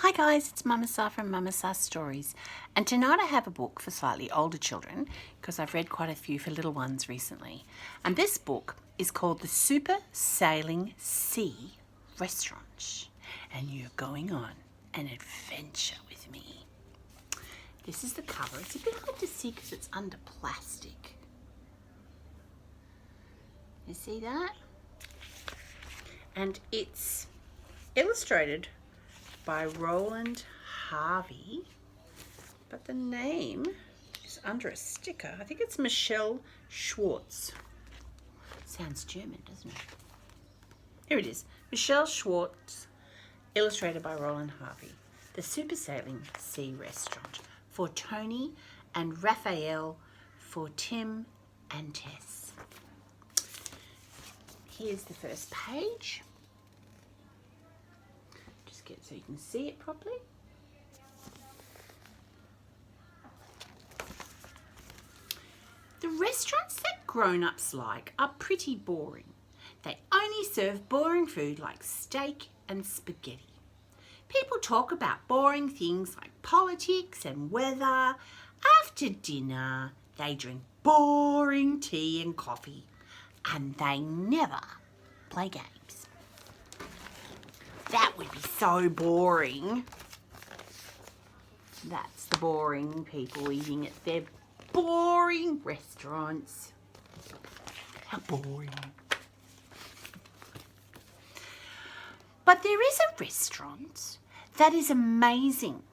Hi guys, it's Mama Sa from Mama Sa Stories, and tonight I have a book for slightly older children because I've read quite a few for little ones recently. And this book is called The Super Sailing Sea Restaurant, and you're going on an adventure with me. This is the cover. It's a bit hard to see because it's under plastic. You see that? And it's illustrated by Roland Harvey, but the name is under a sticker. I think it's Michelle Schwartz. Sounds German, doesn't it? Here it is. Michelle Schwartz, illustrated by Roland Harvey. The Super Sailing Sea Restaurant, for Tony and Raphael, for Tim and Tess. Here's the first page. Just get so you can see it properly. The restaurants that grown-ups like are pretty boring. They only serve boring food like steak and spaghetti. People talk about boring things like politics and weather. After dinner, they drink boring tea and coffee, and they never play games. That would be so boring. That's the boring people eating at their boring restaurants. How boring. But there is a restaurant that is amazing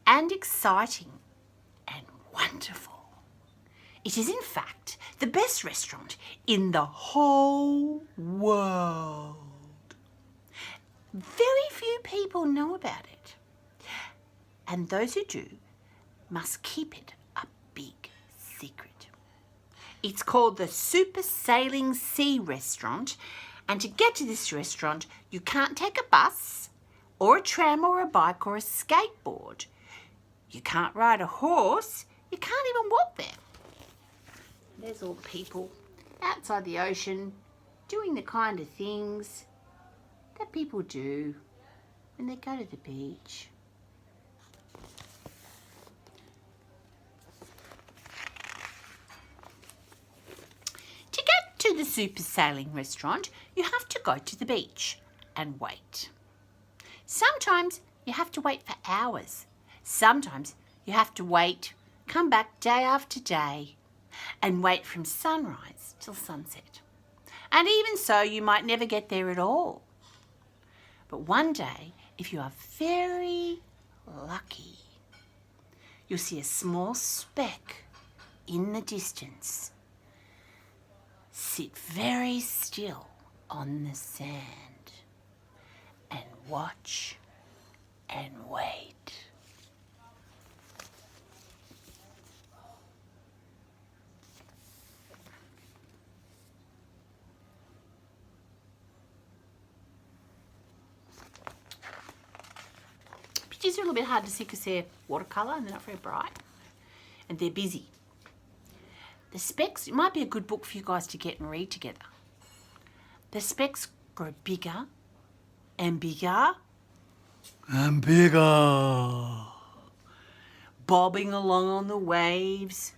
and exciting and wonderful. It is in fact the best restaurant in the whole world. Very few people know about it, and those who do must keep it a big secret. It's called the Super Sailing Sea Restaurant, and to get to this restaurant you can't take a bus or a tram or a bike or a skateboard. You can't ride a horse, you can't even walk there. There's all the people outside the ocean doing the kind of things that people do when they go to the beach. To get to the Super Sailing Restaurant, you have to go to the beach and wait. Sometimes you have to wait for hours. Sometimes you have to wait, come back day after day, and wait from sunrise till sunset. And even so, you might never get there at all. But one day, if you are very lucky, you'll see a small speck in the distance sit very still on the sand and watch and wait. Pictures are a little bit hard to see because they're watercolour and they're not very bright, and they're busy. The specks, it might be a good book for you guys to get and read together. The specks grow bigger and bigger and bigger, bobbing along on the waves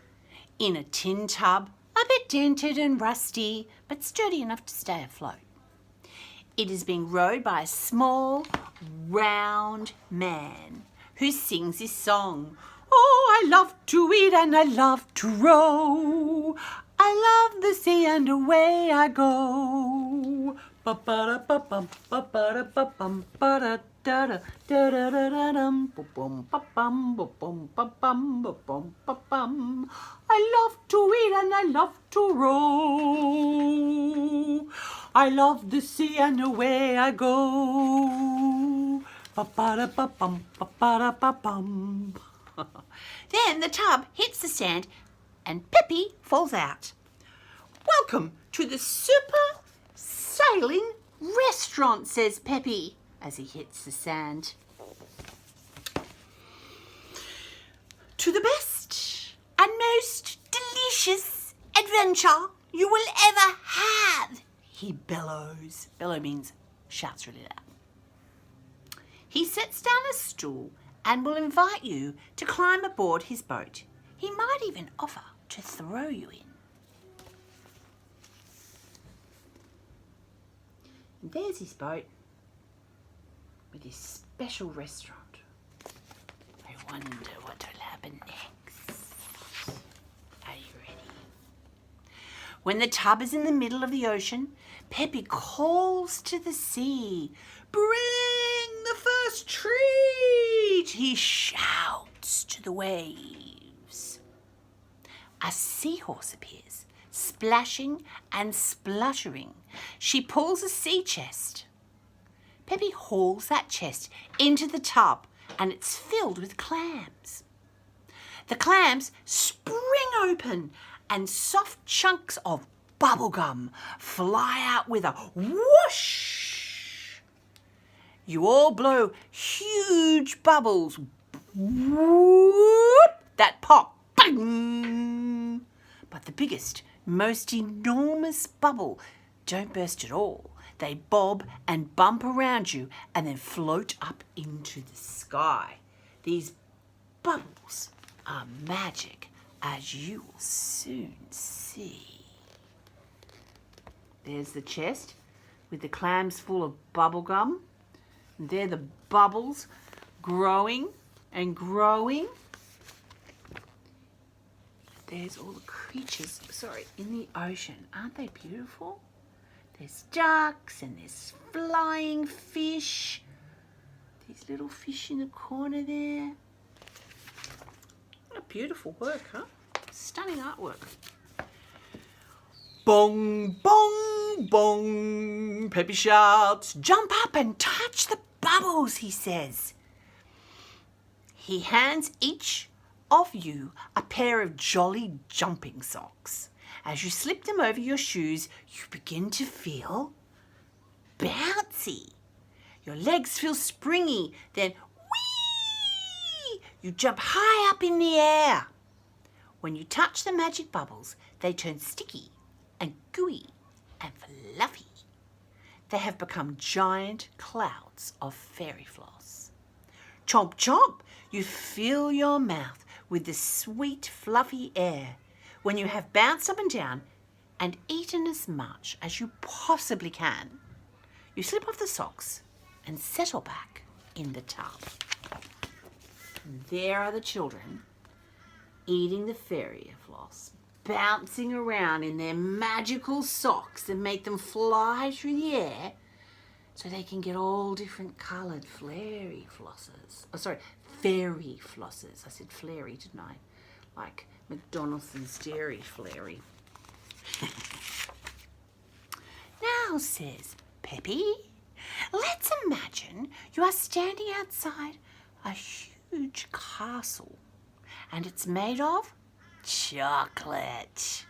in a tin tub, a bit dented and rusty, but sturdy enough to stay afloat. It is being rowed by a small, round man who sings this song. Oh, I love to eat and I love to row. I love the sea and away I go. Ba-ba-da-ba-bum, ba-ba-da-ba-bum, ba-da-da-da, da-da-da-da-dum, ba-bum, ba-bum, ba-bum, ba-bum, ba-bum, ba-bum. I love to eat and I love to row. I love the sea and away I go. Ba-ba-da-ba-bum, ba-ba-da-ba-bum. Then the tub hits the sand and Peppy falls out. Welcome to the Super Sailing Restaurant, says Peppy as he hits the sand. To the best and most delicious adventure you will ever have, he bellows. Bellow means shouts really loud. He sets down a stool and will invite you to climb aboard his boat. He might even offer to throw you in. And there's his boat with his special restaurant. I wonder what will happen next. Are you ready? When the tub is in the middle of the ocean, Peppy calls to the sea, "Bring the first treat!" He shouts to the waves. A seahorse appears, splashing and spluttering. She pulls a sea chest. Peppy hauls that chest into the tub and it's filled with clams. The clams spring open and soft chunks of bubblegum fly out with a whoosh. You all blow huge bubbles, whoop, that pop, bang. But the biggest, most enormous bubble don't burst at all. They bob and bump around you and then float up into the sky. These bubbles are magic, as you will soon see. There's the chest with the clams full of bubble gum. There the bubbles growing and growing. There's all the creatures, in the ocean. Aren't they beautiful? There's ducks and there's flying fish. These little fish in the corner there. What a beautiful work, huh? Stunning artwork. Bong, bong, bong, Peppy shouts. "Jump up and touch the bubbles," he says. He hands each of you a pair of jolly jumping socks. As you slip them over your shoes, you begin to feel bouncy. Your legs feel springy, then whee! You jump high up in the air. When you touch the magic bubbles, they turn sticky and gooey and fluffy. They have become giant clouds of fairy floss. Chomp, chomp, you fill your mouth with the sweet, fluffy air. When you have bounced up and down and eaten as much as you possibly can, you slip off the socks and settle back in the tub. And there are the children eating the fairy floss, bouncing around in their magical socks that make them fly through the air so they can get all different coloured fairy flosses. Fairy flosses. I said flairy, didn't I? Like McDonald's dairy flairy. "Now," says Peppy, "let's imagine you are standing outside a huge castle and it's made of chocolate.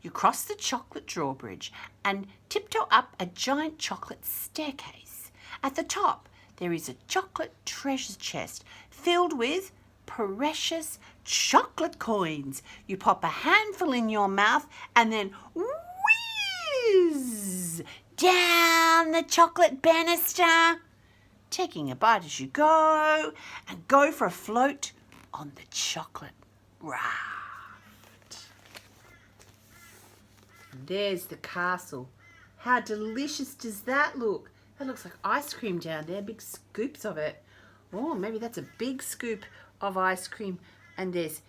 You cross the chocolate drawbridge and tiptoe up a giant chocolate staircase. At the top, there is a chocolate treasure chest filled with precious chocolate coins. You pop a handful in your mouth and then whiz down the chocolate banister, taking a bite as you go, and go for a float on the chocolate raft." And there's the castle. How delicious does that look? That looks like ice cream down there, big scoops of it. Oh, maybe that's a big scoop of ice cream, and there's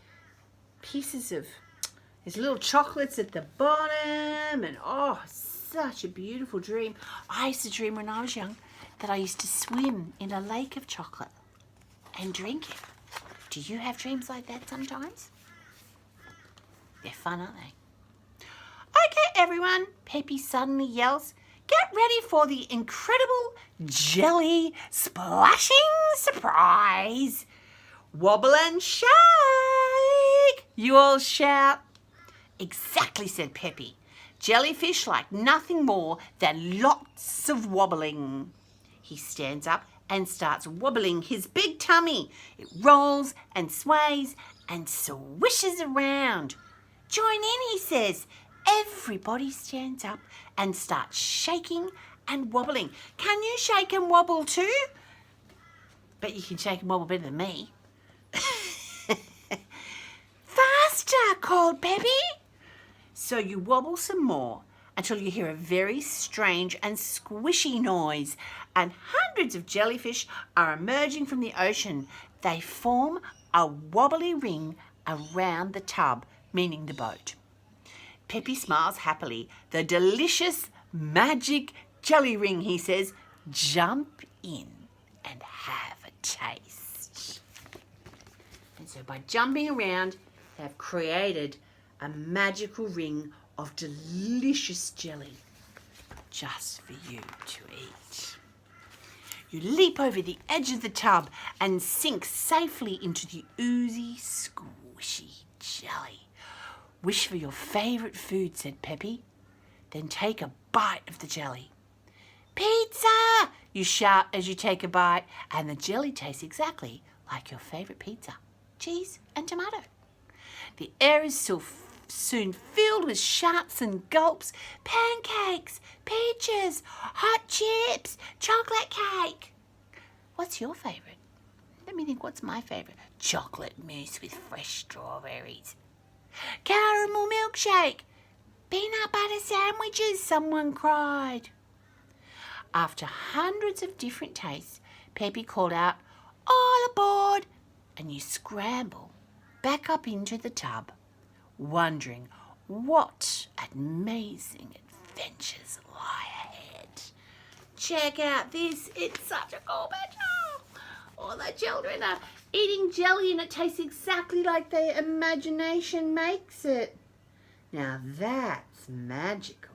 little chocolates at the bottom, and oh, such a beautiful dream. I used to dream when I was young that I used to swim in a lake of chocolate and drink it. Do you have dreams like that sometimes? They're fun, aren't they? "Okay, everyone," Peppy suddenly yells, "get ready for the incredible jelly splashing surprise. Wobble and shake!" You all shout. "Exactly," said Peppy. "Jellyfish like nothing more than lots of wobbling." He stands up and starts wobbling his big tummy. It rolls and sways and swishes around. "Join in," he says. Everybody stands up and starts shaking and wobbling. "Can you shake and wobble too?" Bet you can shake and wobble better than me. Faster, called Peppy. So you wobble some more until you hear a very strange and squishy noise, and hundreds of jellyfish are emerging from the ocean. They form a wobbly ring around the tub, meaning the boat. Peppy smiles happily. The delicious magic jelly ring, he says. Jump in and have a taste. And so by jumping around, they have created a magical ring of delicious jelly just for you to eat. You leap over the edge of the tub and sink safely into the oozy, squishy jelly. Wish for your favourite food, said Peppy. Then take a bite of the jelly. Pizza! You shout as you take a bite, and the jelly tastes exactly like your favourite pizza. Cheese and tomato. The air is still soon filled with shouts and gulps. Pancakes, peaches, hot chips, chocolate cake. What's your favourite? Let me think, what's my favourite? Chocolate mousse with fresh strawberries. Caramel milkshake. Peanut butter sandwiches, someone cried. After hundreds of different tastes, Peppy called out, all aboard, and you scramble back up into the tub, wondering what amazing adventures lie ahead. Check out this, it's such a cool picture. All the children are eating jelly and it tastes exactly like their imagination makes it. Now that's magical.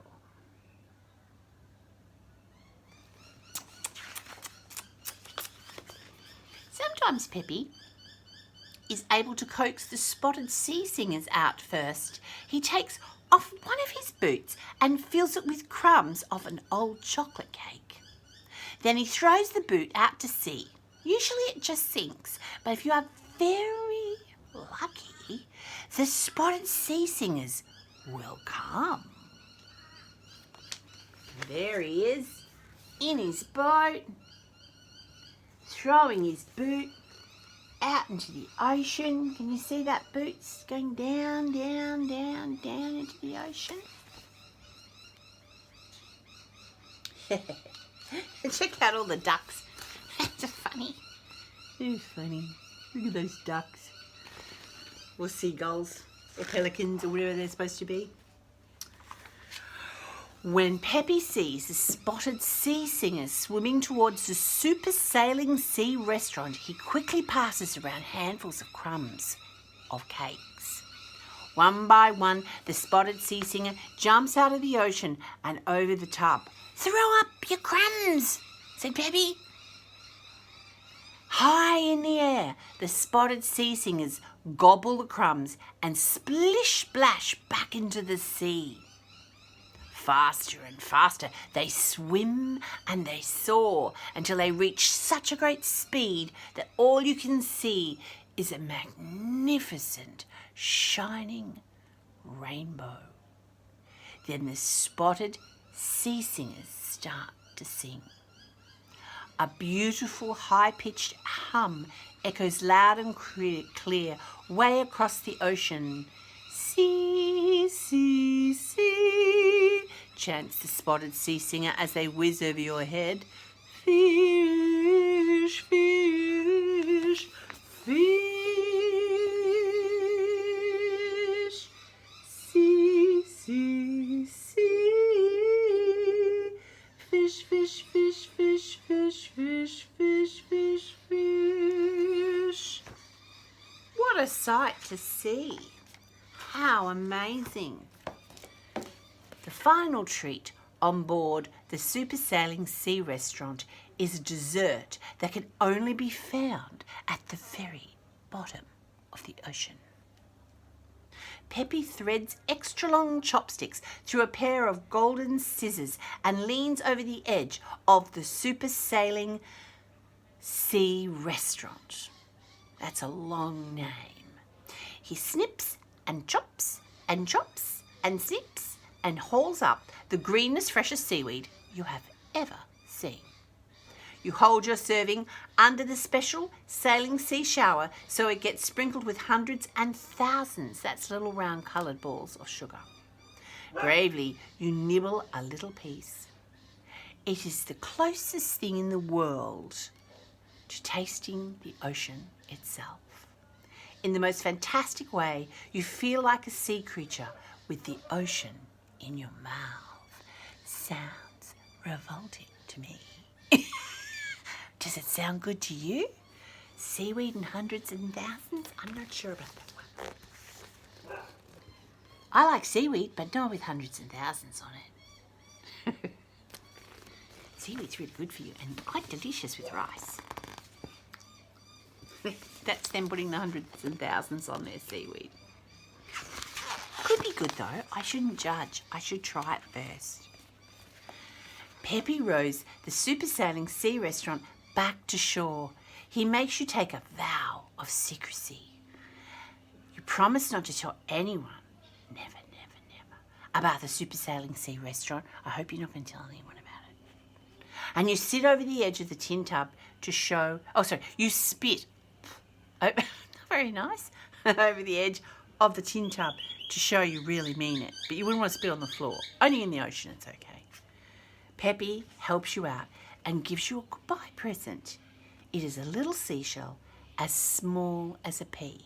Sometimes Peppy is able to coax the spotted sea singers out first. He takes off one of his boots and fills it with crumbs of an old chocolate cake. Then he throws the boot out to sea. Usually it just sinks, but if you are very lucky, the spotted sea singers will come. There he is, in his boat, throwing his boot out into the ocean. Can you see that boot's going down, down, down, down into the ocean? Check out all the ducks. That's funny. They're funny. Look at those ducks. Or seagulls. Or pelicans or whatever they're supposed to be. When Peppy sees the spotted sea singers swimming towards the super sailing sea restaurant, he quickly passes around handfuls of crumbs of cakes. One by one, the spotted sea singer jumps out of the ocean and over the tub. Throw up your crumbs, said Peppy. High in the air, the spotted sea singers gobble the crumbs and splish-splash back into the sea. Faster and faster, they swim and they soar until they reach such a great speed that all you can see is a magnificent, shining rainbow. Then the spotted sea singers start to sing. A beautiful high-pitched hum echoes loud and clear way across the ocean. Sea, sea, sea, chants the spotted sea singer as they whiz over your head. Fish, fish, fish. Sea, sea, sea. Fish, fish, fish, fish, fish, fish, fish, fish, fish. What a sight to see. How amazing. The final treat on board the Super Sailing Sea Restaurant is a dessert that can only be found at the very bottom of the ocean. Peppy threads extra long chopsticks through a pair of golden scissors and leans over the edge of the Super Sailing Sea Restaurant. That's a long name. He snips and chops and chops and snips and hauls up the greenest, freshest seaweed you have ever seen. You hold your serving under the special sailing sea shower so it gets sprinkled with hundreds and thousands, that's little round coloured balls of sugar. Bravely, you nibble a little piece. It is the closest thing in the world to tasting the ocean itself. In the most fantastic way, you feel like a sea creature with the ocean in your mouth. Sounds revolting to me. Does it sound good to you? Seaweed in hundreds and thousands? I'm not sure about that one. I like seaweed, but not with hundreds and thousands on it. Seaweed's really good for you and quite delicious with rice. That's them putting the hundreds and thousands on their seaweed. Could be good though. I shouldn't judge. I should try it first. Peppy rows the super sailing sea restaurant back to shore. He makes you take a vow of secrecy. You promise not to tell anyone, never, about the super sailing sea restaurant. I hope you're not going to tell anyone about it. And you sit over the edge of the tin tub to show, you spit, very nice, over the edge of the tin tub to show you really mean it. But you wouldn't want to spit on the floor. Only in the ocean, it's okay. Peppy helps you out and gives you a goodbye present. It is a little seashell as small as a pea.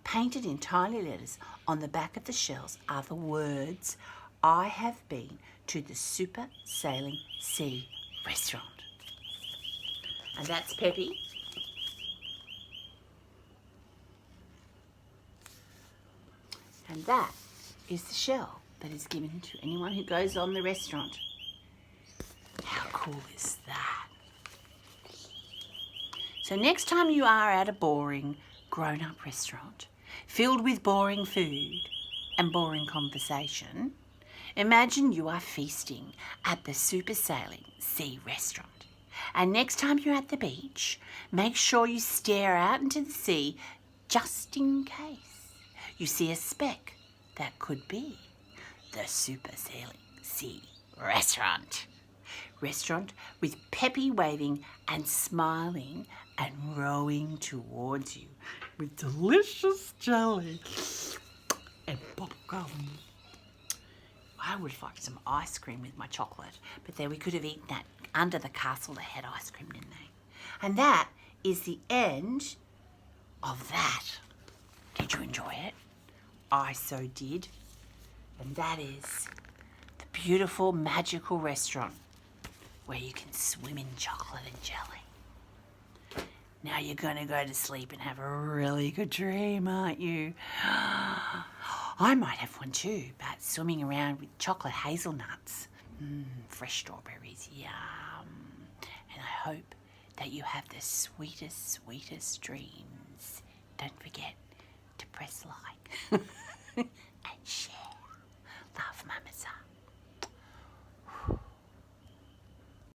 Painted in tiny letters on the back of the shells are the words, "I have been to the Super Sailing Sea Restaurant." And that's Peppy. And that is the shell that is given to anyone who goes on the restaurant. How cool is that? So next time you are at a boring, grown-up restaurant, filled with boring food and boring conversation, imagine you are feasting at the Super Sailing Sea Restaurant. And next time you're at the beach, make sure you stare out into the sea just in case you see a speck that could be the Super Sailing Sea Restaurant. Restaurant with Peppy waving and smiling and rowing towards you with delicious jelly and popcorn. I would like some ice cream with my chocolate, but there we could have eaten that under the castle. They had ice cream, didn't they? And that is the end of that. Did you enjoy it? I so did. And that is the beautiful, magical restaurant where you can swim in chocolate and jelly. Now you're going to go to sleep and have a really good dream, aren't you? I might have one too, about swimming around with chocolate hazelnuts. Fresh strawberries, yum. And I hope that you have the sweetest, sweetest dreams. Don't forget to press like.